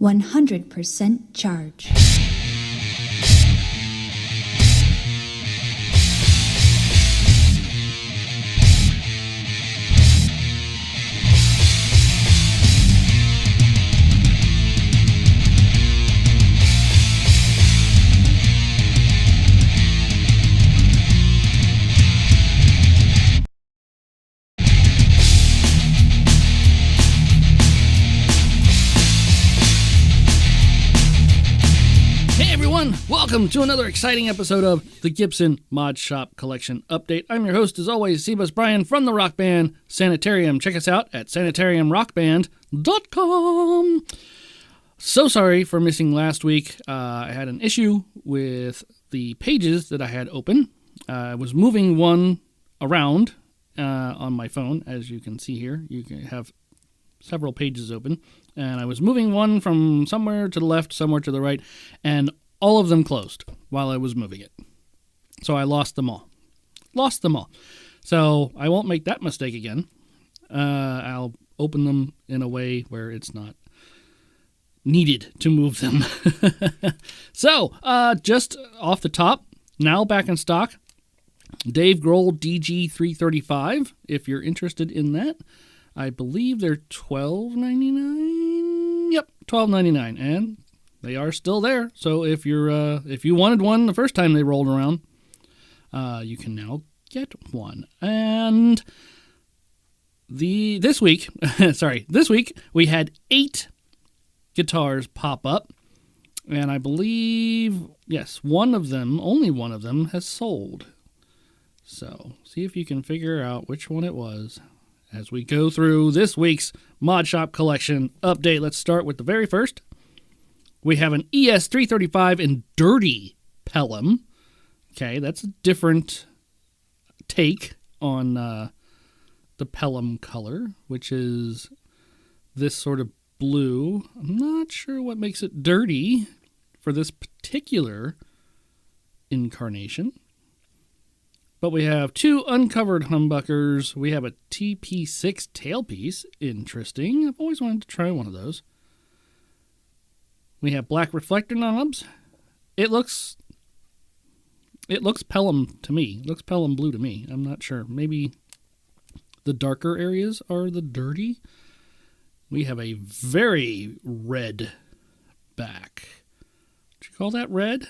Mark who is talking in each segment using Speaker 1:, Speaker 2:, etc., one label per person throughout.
Speaker 1: 100% charge.
Speaker 2: Welcome to another exciting episode of the Gibson Mod Shop Collection Update. I'm your host, as always, Sebus Brian from the rock band Sanitarium. Check us out at sanitariumrockband.com. So sorry for missing last week. I had an issue with the pages that I had open. I was moving one around on my phone, as you can see here. You can have several pages open. And I was moving one from somewhere to the left, somewhere to the right, and all of them closed while I was moving it. So I lost them all. So I won't make that mistake again. I'll open them in a way where it's not needed to move them. So, just off the top, now back in stock, Dave Grohl DG335, if you're interested in that. I believe they're $12.99. Yep, $12.99, and they are still there. So if you wanted one the first time they rolled around, you can now get one. And this week we had 8 guitars pop up, and I believe only one of them has sold. So see if you can figure out which one it was as we go through this week's Mod Shop Collection update. Let's start with the very first. We have an ES335 in Dirty Pelum. Okay, that's a different take on the Pelum color, which is this sort of blue. I'm not sure what makes it dirty for this particular incarnation. But we have 2 uncovered humbuckers. We have a TP6 tailpiece. Interesting. I've always wanted to try one of those. We have black reflector knobs. It looks Pelum to me. It looks Pelum blue to me. I'm not sure. Maybe the darker areas are the dirty. We have a very red back. Would you call that red?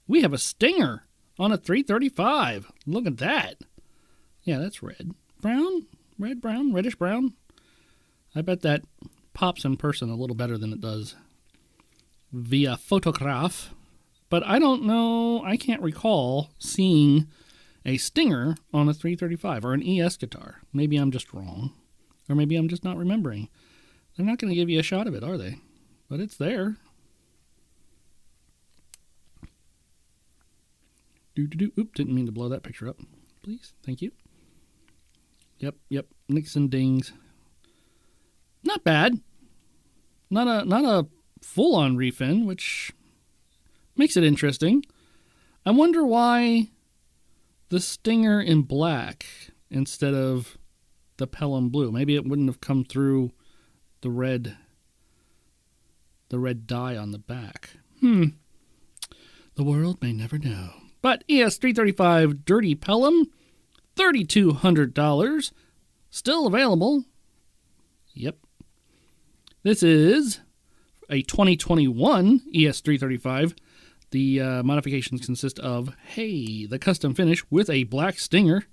Speaker 2: We have a stinger on a 335. Look at that. Yeah, that's red. Brown? Red, brown, reddish brown. I bet that pops in person a little better than it does via photograph. But I don't know, I can't recall seeing a stinger on a 335 or an ES guitar. Maybe I'm just wrong. Or maybe I'm just not remembering. They're not going to give you a shot of it, are they? But it's there. Oop, didn't mean to blow that picture up. Please, thank you. Yep, nicks and dings. Not bad. Not a full-on refin, which makes it interesting. I wonder why the stinger in black instead of the Pelum blue. Maybe it wouldn't have come through the red dye on the back. The world may never know. But ES335 Dirty Pelum, $3,200, still available. Yep. This is a 2021 ES335. The modifications consist of, the custom finish with a black stinger,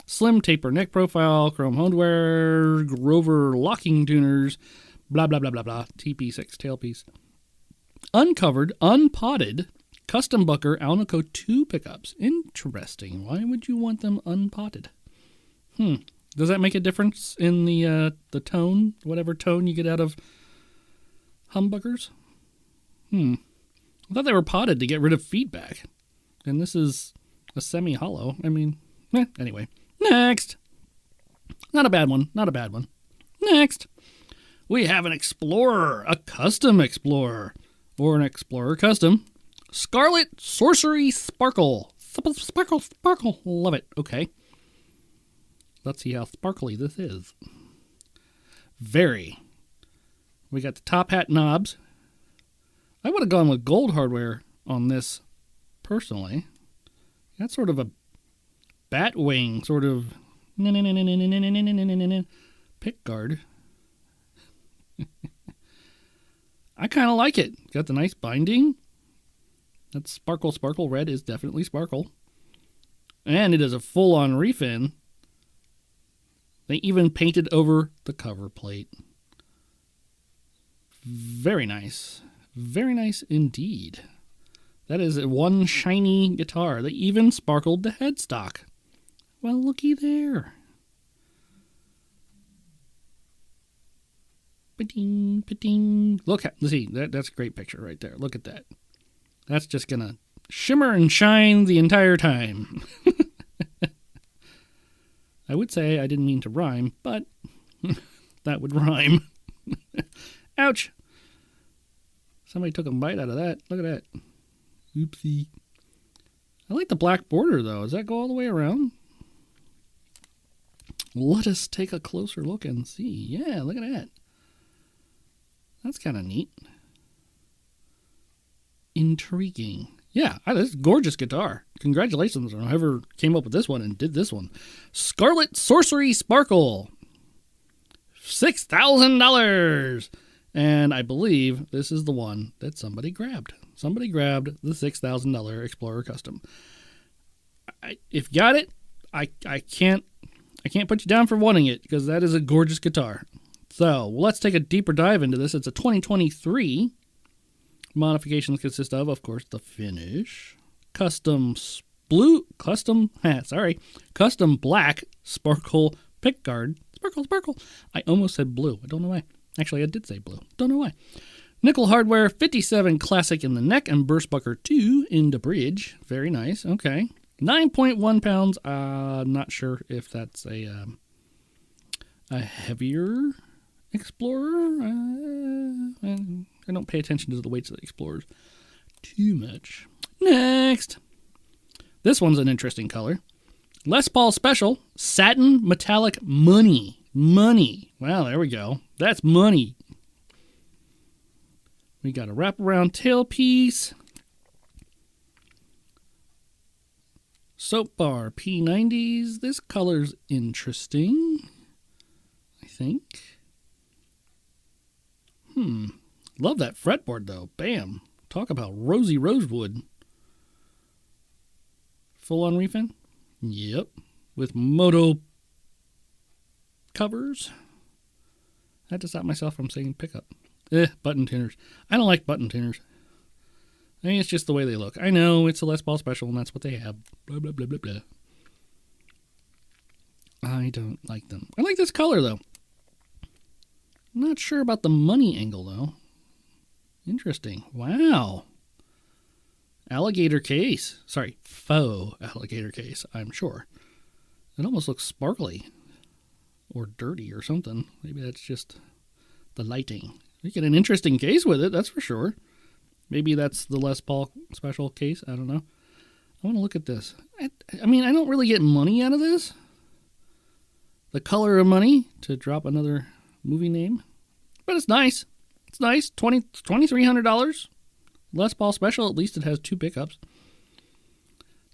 Speaker 2: slim taper neck profile, chrome hardware, Grover locking tuners, blah, blah, blah, blah, blah, TP6 tailpiece. Uncovered, unpotted, custom Bucker Alnico 2 pickups. Interesting. Why would you want them unpotted? Does that make a difference in the tone, whatever tone you get out of humbuckers? I thought they were potted to get rid of feedback. And this is a semi-hollow. I mean, anyway. Next. Not a bad one. Next. We have an Explorer, a custom Explorer, or an Explorer Custom. Scarlet Sorcery Sparkle. Sparkle. Love it. Okay. Let's see how sparkly this is. Very. We got the top hat knobs. I would have gone with gold hardware on this personally. That's sort of a bat wing, sort of pick guard. I kind of like it. Got the nice binding. That sparkle red is definitely sparkle. And it is a full-on refin. They even painted over the cover plate. Very nice. Very nice indeed. That is one shiny guitar. They even sparkled the headstock. Well, looky there. Ba-ding, ba-ding. Look, see, that's a great picture right there. Look at that. That's just going to shimmer and shine the entire time. I would say I didn't mean to rhyme, but that would rhyme. Ouch. Somebody took a bite out of that. Look at that. Oopsie. I like the black border, though. Does that go all the way around? Let us take a closer look and see. Yeah, look at that. That's kind of neat. Intriguing. Yeah, this is a gorgeous guitar. Congratulations on whoever came up with this one and did this one. Scarlet Sorcery Sparkle. $6,000. And I believe this is the one that somebody grabbed. Somebody grabbed the $6,000 Explorer Custom. If you got it, I can't put you down for wanting it because that is a gorgeous guitar. So let's take a deeper dive into this. It's a 2023. Modifications consist of course, the finish, custom black sparkle pickguard. Sparkle. I almost said blue. I don't know why. Actually, I did say blue. Don't know why. Nickel hardware, 57 classic in the neck and burstbucker 2 in the bridge. Very nice. Okay. 9.1 pounds. Not sure if that's a heavier Explorer. I don't pay attention to the weights of the Explorers too much. Next. This one's an interesting color. Les Paul Special, Satin Metallic Money. Money. Wow, there we go. That's money. We got a wraparound tailpiece. Soap bar P90s. This color's interesting, I think. Love that fretboard, though. Bam. Talk about rosy rosewood. Full-on refin? Yep. With moto covers. I had to stop myself from saying pickup. Button tuners. I don't like button tuners. I mean, it's just the way they look. I know it's a Les Paul Special, and that's what they have. Blah, blah, blah, blah, blah. I don't like them. I like this color, though. I'm not sure about the money angle, though. Interesting. Wow. Alligator case. Sorry, faux alligator case, I'm sure. It almost looks sparkly. Or dirty or something. Maybe that's just the lighting. You get an interesting case with it, that's for sure. Maybe that's the Les Paul Special case. I don't know. I want to look at this. I mean, I don't really get money out of this. The color of money, to drop another movie name. But it's nice. It's nice. $2,300. Les Paul Special. At least it has 2 pickups.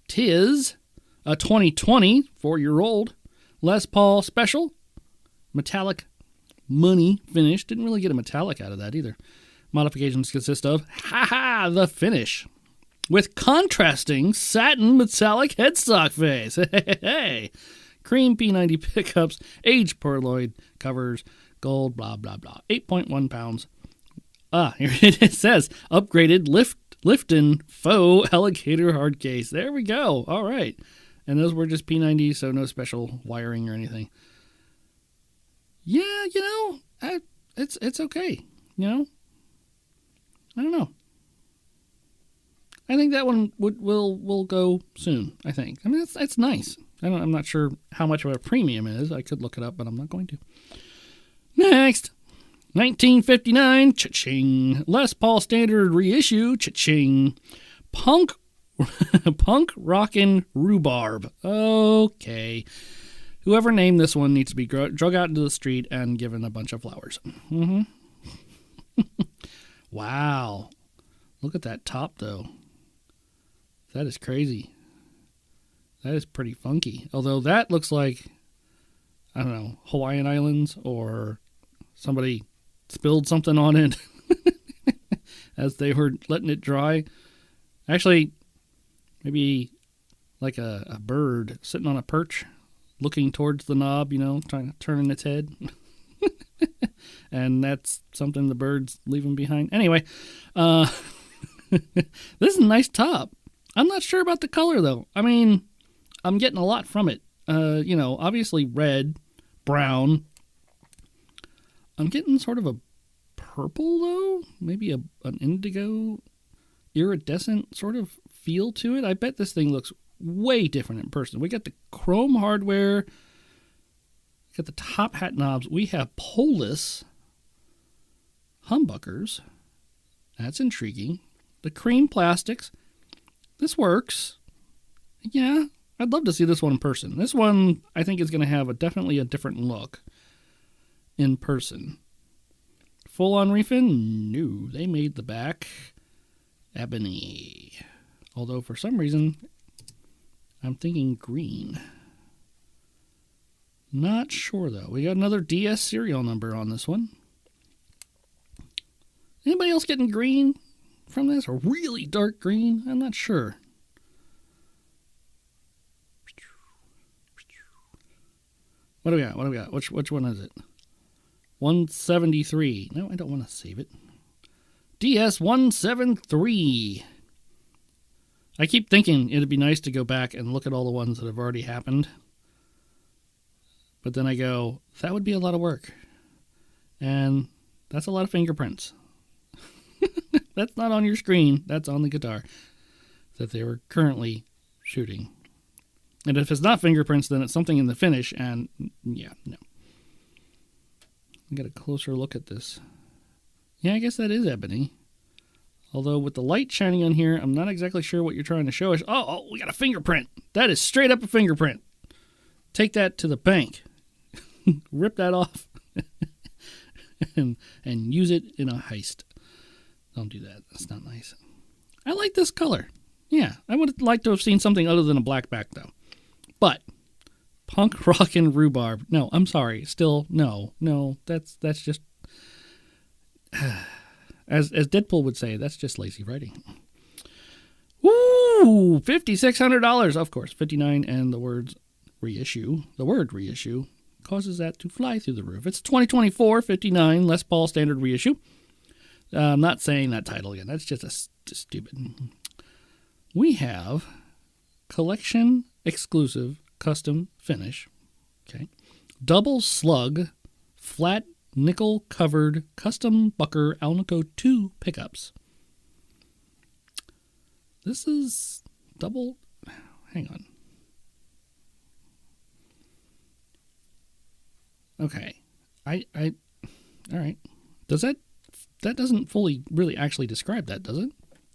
Speaker 2: 'Tis a 2020, 4-year-old Les Paul Special. Metallic money finish. Didn't really get a metallic out of that either. Modifications consist of, the finish. With contrasting satin metallic headstock face. Hey. Cream P90 pickups, aged pearloid covers, gold, blah, blah, blah. 8.1 pounds. Here it says, upgraded Lifton faux alligator hard case. There we go. All right. And those were just P90s, so no special wiring or anything. Yeah, it's okay. I don't know. I think that one will go soon, I think. I mean, it's nice. I'm not sure how much of a premium it is. I could look it up, but I'm not going to. Next. 1959, cha-ching. Les Paul Standard reissue, cha-ching. Punk Rockin' Rhubarb. Okay. Whoever named this one needs to be drug out into the street and given a bunch of flowers. Mm-hmm. Wow. Look at that top, though. That is crazy. That is pretty funky. Although that looks like, I don't know, Hawaiian Islands, or somebody spilled something on it as they were letting it dry. Actually, maybe like a bird sitting on a perch looking towards the knob, turning its head. And that's something the bird's leaving behind. Anyway, this is a nice top. I'm not sure about the color, though. I mean, I'm getting a lot from it. Obviously red, brown. I'm getting sort of a purple, though. Maybe an indigo, iridescent sort of feel to it. I bet this thing looks way different in person. We got the chrome hardware. We got the top hat knobs. We have Polis humbuckers. That's intriguing. The cream plastics. This works. Yeah, I'd love to see this one in person. This one, I think, is going to have definitely a different look in person. Full-on refin? No. They made the back ebony. Although, for some reason, I'm thinking green. Not sure, though. We got another DS serial number on this one. Anybody else getting green from this? Or really dark green? I'm not sure. What do we got? Which one is it? 173. No, I don't want to save it. DS 173. I keep thinking it'd be nice to go back and look at all the ones that have already happened. But then I go, that would be a lot of work. And that's a lot of fingerprints. That's not on your screen. That's on the guitar that they were currently shooting. And if it's not fingerprints, then it's something in the finish. And yeah, no. Get a closer look at this. Yeah, I guess that is ebony. Although with the light shining on here, I'm not exactly sure what you're trying to show us. Oh, we got a fingerprint. That is straight up a fingerprint. Take that to the bank. Rip that off. and use it in a heist. Don't do that. That's not nice. I like this color. Yeah, I would like to have seen something other than a black back, though. But punk rock and rhubarb. No, I'm sorry. Still, no. That's just as Deadpool would say, that's just lazy writing. Woo! $5,600. Of course, 59 and the word reissue causes that to fly through the roof. It's 2024 59 Les Paul standard reissue. I'm not saying that title again. That's just stupid. We have collection exclusive custom finish. Okay. Double slug flat nickel covered custom Bucker Alnico 2 pickups. This is double. Hang on. Okay. All right. Does that doesn't fully really actually describe that, does it?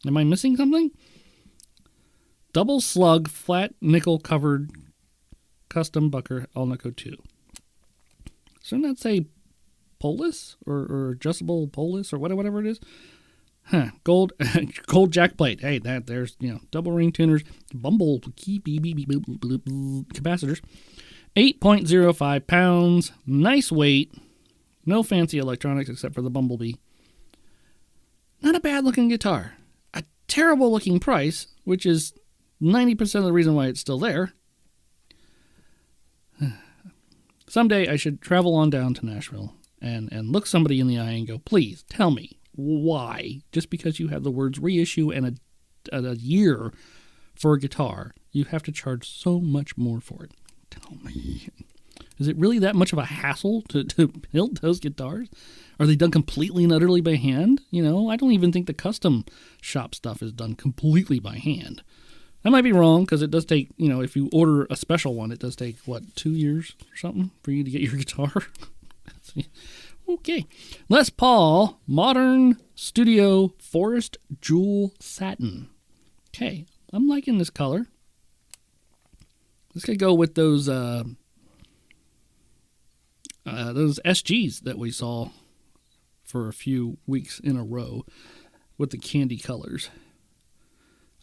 Speaker 2: Am I missing something? Double slug flat nickel covered custom Bucker Alnico 2. Shouldn't that say Polis or adjustable Polis or whatever it is? Huh. Gold jack plate. Hey, there's double ring tuners, bumble key capacitors. 8.05 pounds. Nice weight. No fancy electronics except for the bumblebee. Not a bad looking guitar. A terrible looking price, which is 90% of the reason why it's still there. Someday I should travel on down to Nashville and look somebody in the eye and go, please tell me why, just because you have the words reissue and a year for a guitar, you have to charge so much more for it. Tell me. Is it really that much of a hassle to build those guitars? Are they done completely and utterly by hand? I don't even think the custom shop stuff is done completely by hand. I might be wrong, because it does take, if you order a special one, it does take, 2 years or something for you to get your guitar? Okay. Les Paul Modern Studio Forest Jewel Satin. Okay. I'm liking this color. This could go with those SGs that we saw for a few weeks in a row with the candy colors.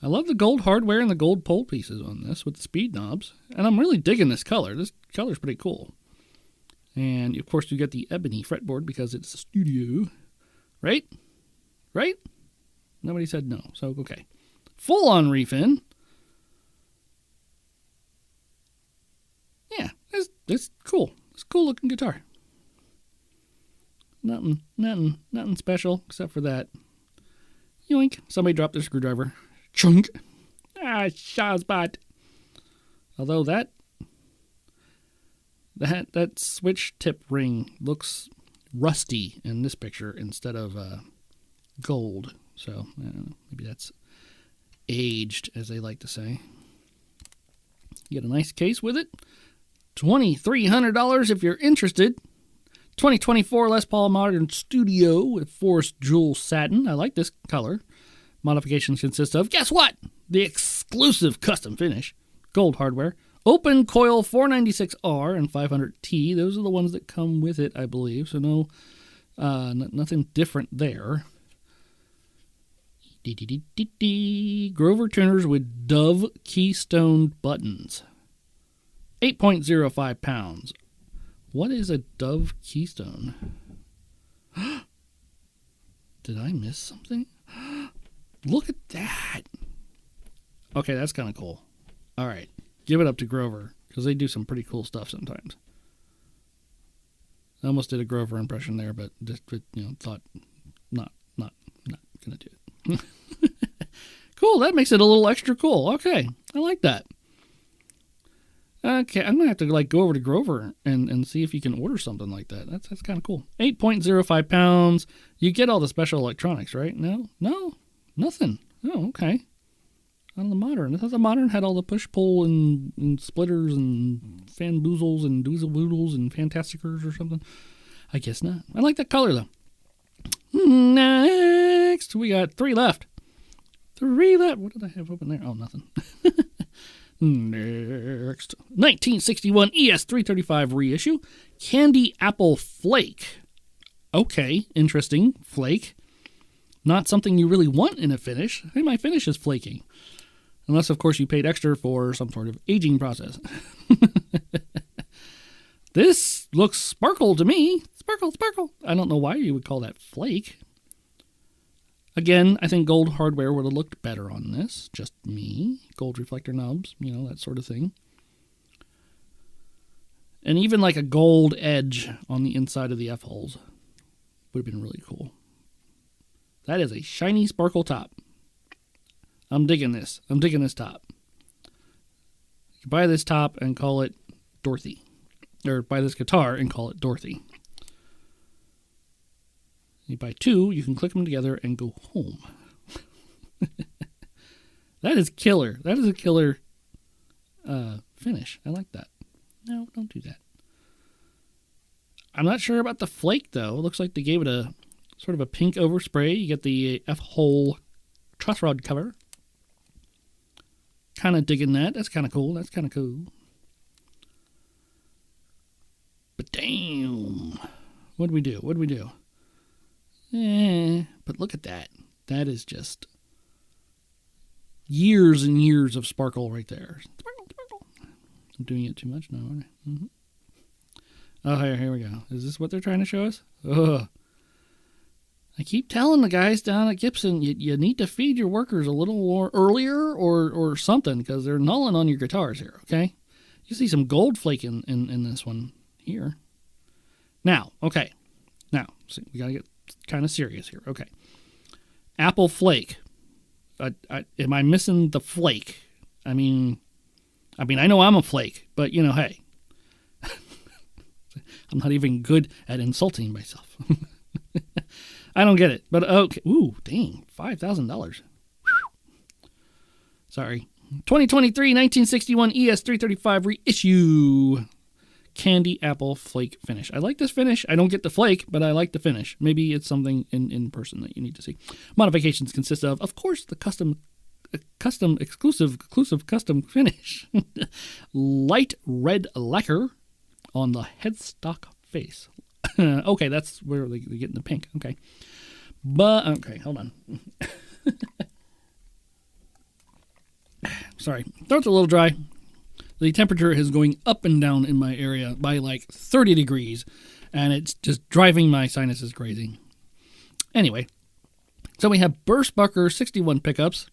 Speaker 2: I love the gold hardware and the gold pole pieces on this with the speed knobs. And I'm really digging this color. This color's pretty cool. And, of course, you get the ebony fretboard because it's a studio. Right? Right? Nobody said no, so okay. Full-on refin. Yeah, it's cool. It's a cool-looking guitar. Nothing special except for that. Yoink. Somebody dropped their screwdriver. Chunk. Ah, Shazbot. Although that switch tip ring looks rusty in this picture instead of gold. So, I don't know. Maybe that's aged, as they like to say. You get a nice case with it. $2,300 if you're interested. 2024 Les Paul Modern Studio with forest jewel satin. I like this color. Modifications consist of, guess what? The exclusive custom finish. Gold hardware. Open coil 496R and 500T. Those are the ones that come with it, I believe. So no, nothing different there. Grover tuners with Dove Keystone buttons. 8.05 pounds. What is a Dove Keystone? Did I miss something? Look at that. Okay, that's kind of cool. All right. Give it up to Grover, because they do some pretty cool stuff sometimes. I almost did a Grover impression there, but just, thought not gonna do it. Cool, that makes it a little extra cool. Okay, I like that. Okay, I'm gonna have to go over to Grover and see if you can order something like that. That's kind of cool. 8.05 pounds. You get all the special electronics, right? No, nothing. Oh, okay. On the Modern. I thought the Modern had all the push-pull and splitters and fan-boozles and doozle-boodles and fantasticers or something. I guess not. I like that color, though. Next, we got 3 left. 3 left. What did I have open there? Oh, nothing. Next. 1961 ES335 reissue. Candy Apple Flake. Okay, interesting. Flake. Not something you really want in a finish. Hey, my finish is flaking. Unless, of course, you paid extra for some sort of aging process. This looks sparkle to me. Sparkle, sparkle. I don't know why you would call that flake. Again, I think gold hardware would have looked better on this. Just me. Gold reflector knobs, that sort of thing. And even like a gold edge on the inside of the F-holes would have been really cool. That is a shiny sparkle top. I'm digging this. I'm digging this top. You buy this top and call it Dorothy. Or buy this guitar and call it Dorothy. You buy 2, you can click them together and go home. That is killer. That is a killer finish. I like that. No, don't do that. I'm not sure about the flake, though. It looks like they gave it a sort of a pink overspray. You get the F-hole truss rod cover. Kind of digging that. That's kind of cool. That's kind of cool. But damn. What'd we do? But look at that. That is just years and years of sparkle right there. Sparkle, sparkle. I'm doing it too much now, aren't I? Mm-hmm. Oh, here we go. Is this what they're trying to show us? Ugh. I keep telling the guys down at Gibson, you need to feed your workers a little more earlier or something, because they're nulling on your guitars here, okay? You see some gold flake in this one here. Now, okay. Now, see, we got to get kind of serious here. Okay. Apple Flake. Am I missing the flake? I mean, I know I'm a flake, but, hey. I'm not even good at insulting myself. I don't get it, but okay. Ooh, dang, $5,000. Sorry. 2023 1961 ES335 reissue. Candy Apple Flake finish. I like this finish. I don't get the flake, but I like the finish. Maybe it's something in person that you need to see. Modifications consist of course, the exclusive custom finish. Light red lacquer on the headstock face. Okay, that's where they get in the pink. Okay. But, okay, hold on. Sorry, throat's a little dry. The temperature is going up and down in my area by like 30 degrees, and it's just driving my sinuses crazy. Anyway, so we have Burstbucker 61 pickups.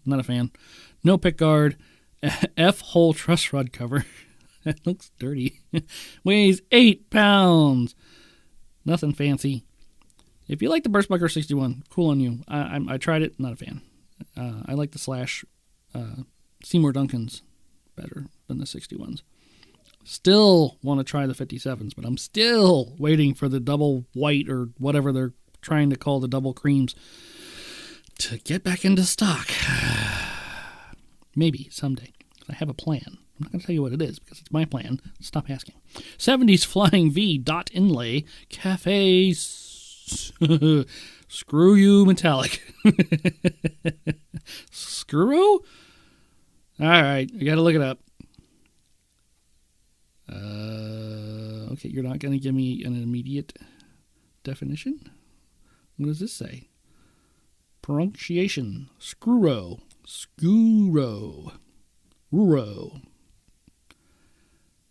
Speaker 2: Not a fan. No pick guard. F-hole truss rod cover. That looks dirty. Weighs 8 pounds. Nothing fancy. If you like the Burstbucker 61, cool on you. I tried it, not a fan. I like the Slash Seymour Duncans better than the 61s. Still want to try the 57s, but I'm still waiting for the double white or whatever they're trying to call the double creams to get back into stock. Maybe someday. I have a plan. I'm not going to tell you what it is because it's my plan. Stop asking. 70s Flying V dot inlay cafe. Screw you, metallic. Screw? All right, I got to look it up. Okay, you're not going to give me an immediate definition? What does this say? Pronunciation. Screw. Screw. Ruro.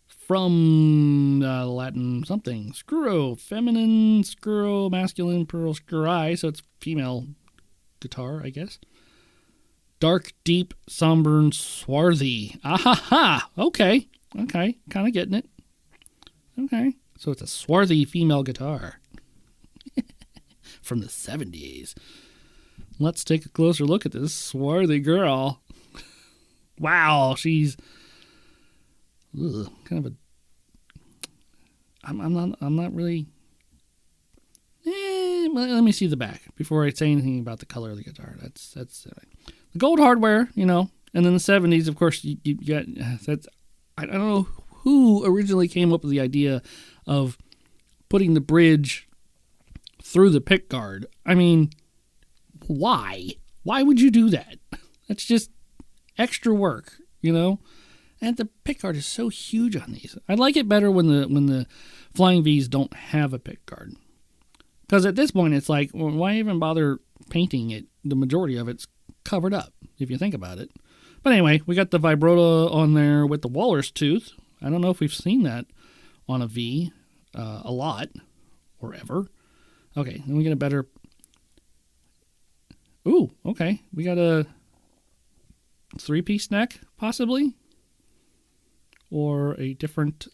Speaker 2: From Latin something. Screw. Feminine, screw, masculine, plural, screw. So it's female guitar, I guess. Dark, deep, somber, swarthy. Ah-ha-ha. Okay. Kind of getting it. Okay. So it's a swarthy female guitar. From the 70s. Let's take a closer look at this swarthy girl. Wow, she's kind of a. I'm not really. Let me see the back before I say anything about the color of the guitar. That's the gold hardware, and then the 70s, of course, you got that's. I don't know who originally came up with the idea of putting the bridge through the pick guard. I mean, why? Why would you do that? That's just extra work, And the pick guard is so huge on these. I like it better when the Flying V's don't have a pick guard. Because at this point, it's like, well, why even bother painting it? The majority of it's covered up, if you think about it. But anyway, we got the vibrota on there with the walrus tooth. I don't know if we've seen that on a V a lot or ever. Okay, then we get a better. Ooh, okay. We got a 3-piece neck, possibly. Or a different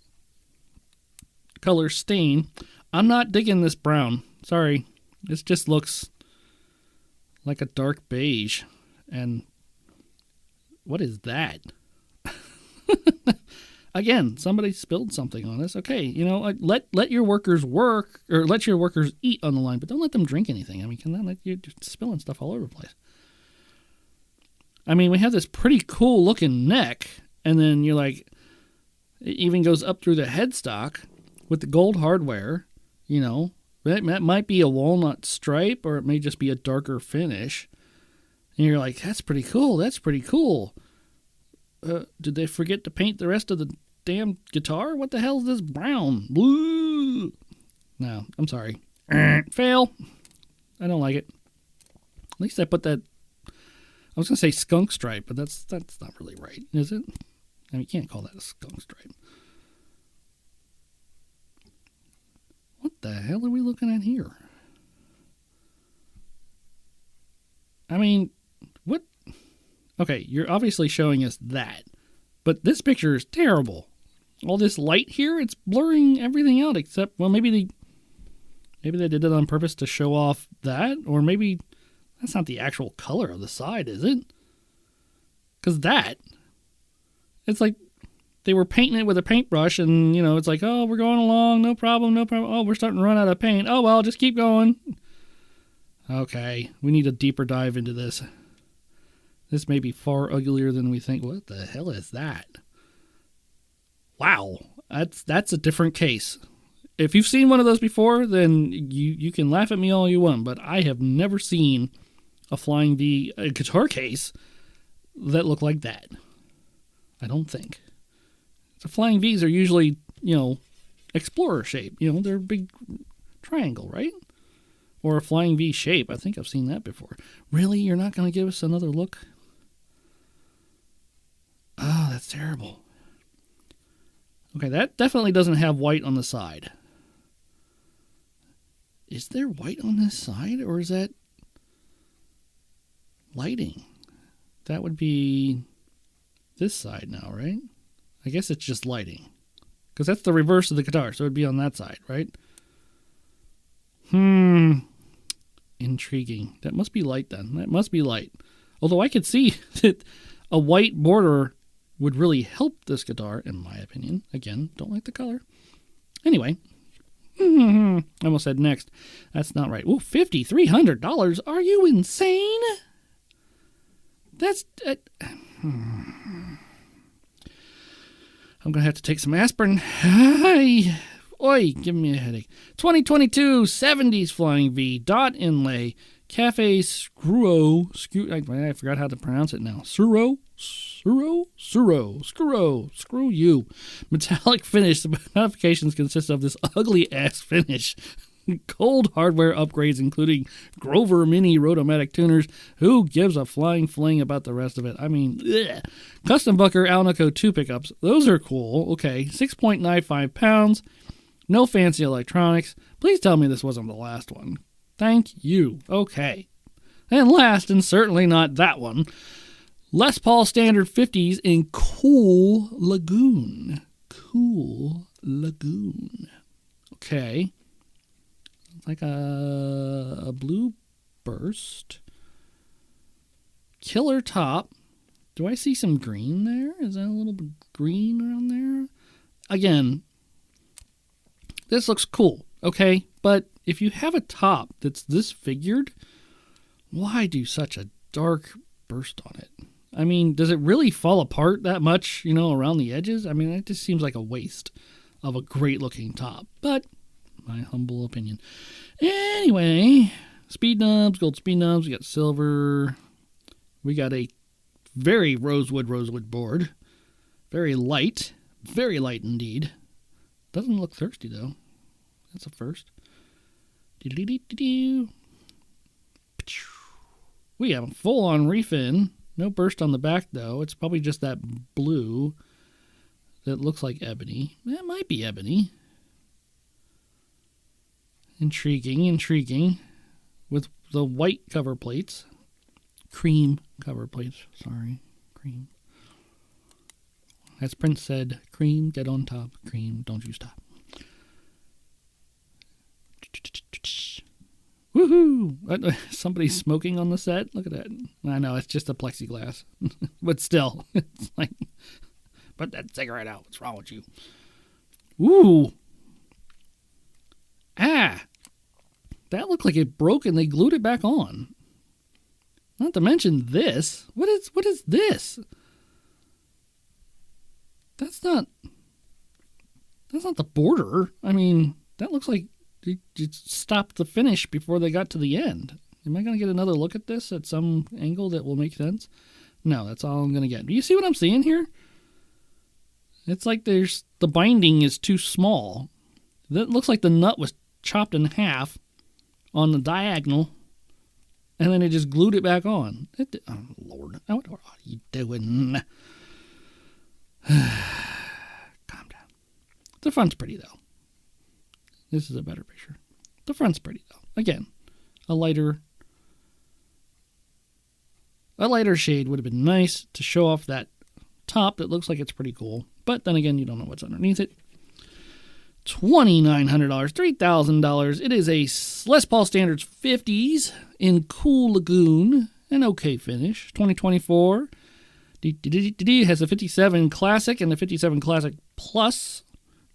Speaker 2: color stain. I'm not digging this brown. Sorry. This just looks like a dark beige. And what is that? Again, somebody spilled something on this. Okay, let your workers work, or let your workers eat on the line, but don't let them drink anything. I mean, can that let you just spilling stuff all over the place? I mean, we have this pretty cool looking neck, and then you're like, it even goes up through the headstock with the gold hardware. That might be a walnut stripe, or it may just be a darker finish. And you're like, that's pretty cool. That's pretty cool. Did they forget to paint the rest of the damn guitar? What the hell is this brown? Blue. No, I'm sorry. Fail. I don't like it. At least I put that. I was going to say skunk stripe, but that's not really right, is it? I mean, you can't call that a skunk stripe. What the hell are we looking at here? I mean, what? Okay, you're obviously showing us that, but this picture is terrible. All this light here, it's blurring everything out except, well, maybe they did it on purpose to show off that, or maybe that's not the actual color of the side, is it? Because it's like they were painting it with a paintbrush, and, it's like, oh, we're going along, no problem. Oh, we're starting to run out of paint. Oh, well, just keep going. Okay, we need a deeper dive into this. This may be far uglier than we think. What the hell is that? Wow, that's a different case. If you've seen one of those before, then you can laugh at me all you want, but I have never seen a Flying V guitar case that looked like that. I don't think. The Flying V's are usually, Explorer shape. They're a big triangle, right? Or a flying V shape. I think I've seen that before. Really? You're not going to give us another look? Oh, that's terrible. Okay, that definitely doesn't have white on the side. Is there white on this side, or is that lighting? That would be this side now, right? I guess it's just lighting. Because that's the reverse of the guitar, so it would be on that side, right? Intriguing. That must be light then. That must be light. Although I could see that a white border would really help this guitar, in my opinion. Again, don't like the color. Anyway. I almost said next. That's not right. Ooh, $5,300. Are you insane? That's... I'm going to have to take some aspirin. Oi, give me a headache. 2022 70s Flying V. Dot inlay. Cafe Screw. I forgot how to pronounce it now. Screw you. Metallic finish. The modifications consist of this ugly ass finish. Cold hardware upgrades, including Grover Mini Rotomatic tuners. Who gives a flying fling about the rest of it? I mean, ugh. Custom Bucker Alnico 2 pickups. Those are cool. Okay, 6.95 pounds. No fancy electronics. Please tell me this wasn't the last one. Thank you. Okay. And last, and certainly not that one, Les Paul Standard 50s in Cool Lagoon. Cool Lagoon. Okay. It's like a blue burst. Killer top. Do I see some green there? Is that a little bit green around there? Again, this looks cool, okay? But if you have a top that's this figured, why do such a dark burst on it? I mean, does it really fall apart that much, around the edges? I mean, it just seems like a waste of a great-looking top. But, my humble opinion. Anyway, speed knobs, gold speed knobs. We got silver. We got a very rosewood board. Very light indeed. Doesn't look thirsty, though. That's a first. We have a full-on refin. No burst on the back, though. It's probably just that blue that looks like ebony. That might be ebony. Intriguing. With the white cover plates. Cream cover plates. Sorry. Cream. As Prince said, cream, get on top. Cream, don't you stop. Woohoo! Somebody's smoking on the set? Look at that. I know, it's just a plexiglass. But still, it's like, put that cigarette out. What's wrong with you? Ooh. Ah. That looked like it broke and they glued it back on. Not to mention this. What is this? That's not the border. I mean, that looks like you stopped the finish before they got to the end. Am I going to get another look at this at some angle that will make sense? No, that's all I'm going to get. Do you see what I'm seeing here? It's like the binding is too small. That looks like the nut was chopped in half on the diagonal, and then it just glued it back on. Oh, Lord. What are you doing? Calm down. The front's pretty, though. This is a better picture. The front's pretty, though. Again, a lighter shade would have been nice to show off that top that looks like it's pretty cool. But then again, you don't know what's underneath it. $2,900, $3,000. It is a Les Paul Standards 50s in Cool Lagoon. An okay finish. 2024. It has a 57 Classic and a 57 Classic Plus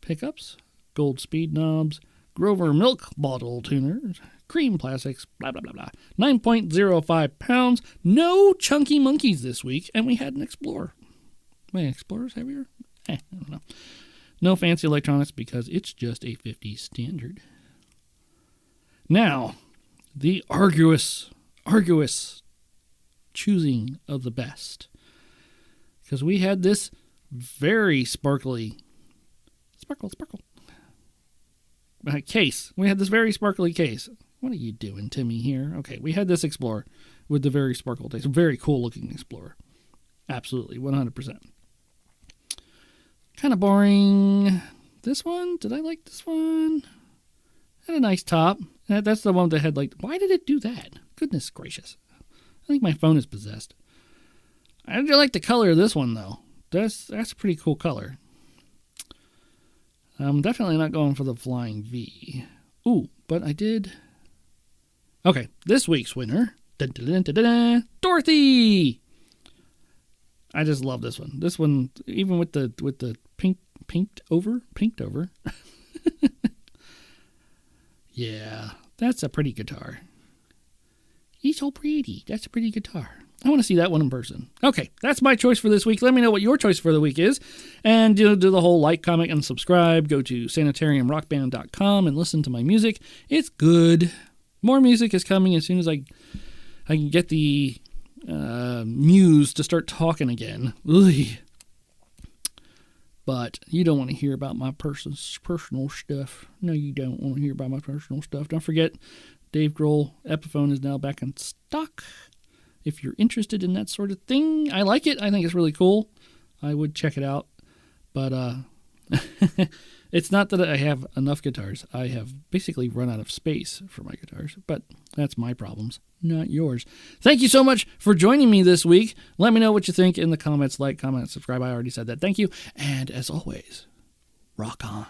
Speaker 2: pickups. Gold speed knobs. Grover milk bottle tuners. Cream plastics. Blah, blah, blah, blah. 9.05 pounds. No chunky monkeys this week. And we had an Explorer. Wait, Explorer's heavier? I don't know. No fancy electronics because it's just a 50 standard. Now, the arduous choosing of the best. Because we had this very sparkle case. We had this very sparkly case. What are you doing to me here? Okay, we had this Explorer with the very sparkle taste. Very cool looking Explorer. Absolutely, 100%. Kind of boring. This one, did I like this one? Had a nice top. That's the one that had like, why did it do that? Goodness gracious. I think my phone is possessed. I do like the color of this one though. That's a pretty cool color. I'm definitely not going for the Flying V. Ooh, but I did. Okay, this week's winner, dun, dun, dun, dun, dun, dun, Dorothy. I just love this one. This one, even with the pinked over. Yeah, that's a pretty guitar. He's so pretty. That's a pretty guitar. I want to see that one in person. Okay, that's my choice for this week. Let me know what your choice for the week is. And do the whole like, comment, and subscribe. Go to sanitariumrockband.com and listen to my music. It's good. More music is coming as soon as I can get the muse to start talking again. Ugh. But you don't want to hear about my personal stuff. No, you don't want to hear about my personal stuff. Don't forget, Dave Grohl Epiphone is now back in stock. If you're interested in that sort of thing, I like it. I think it's really cool. I would check it out. But it's not that I have enough guitars. I have basically run out of space for my guitars. But that's my problems, not yours. Thank you so much for joining me this week. Let me know what you think in the comments. Like, comment, subscribe. I already said that. Thank you. And as always, rock on.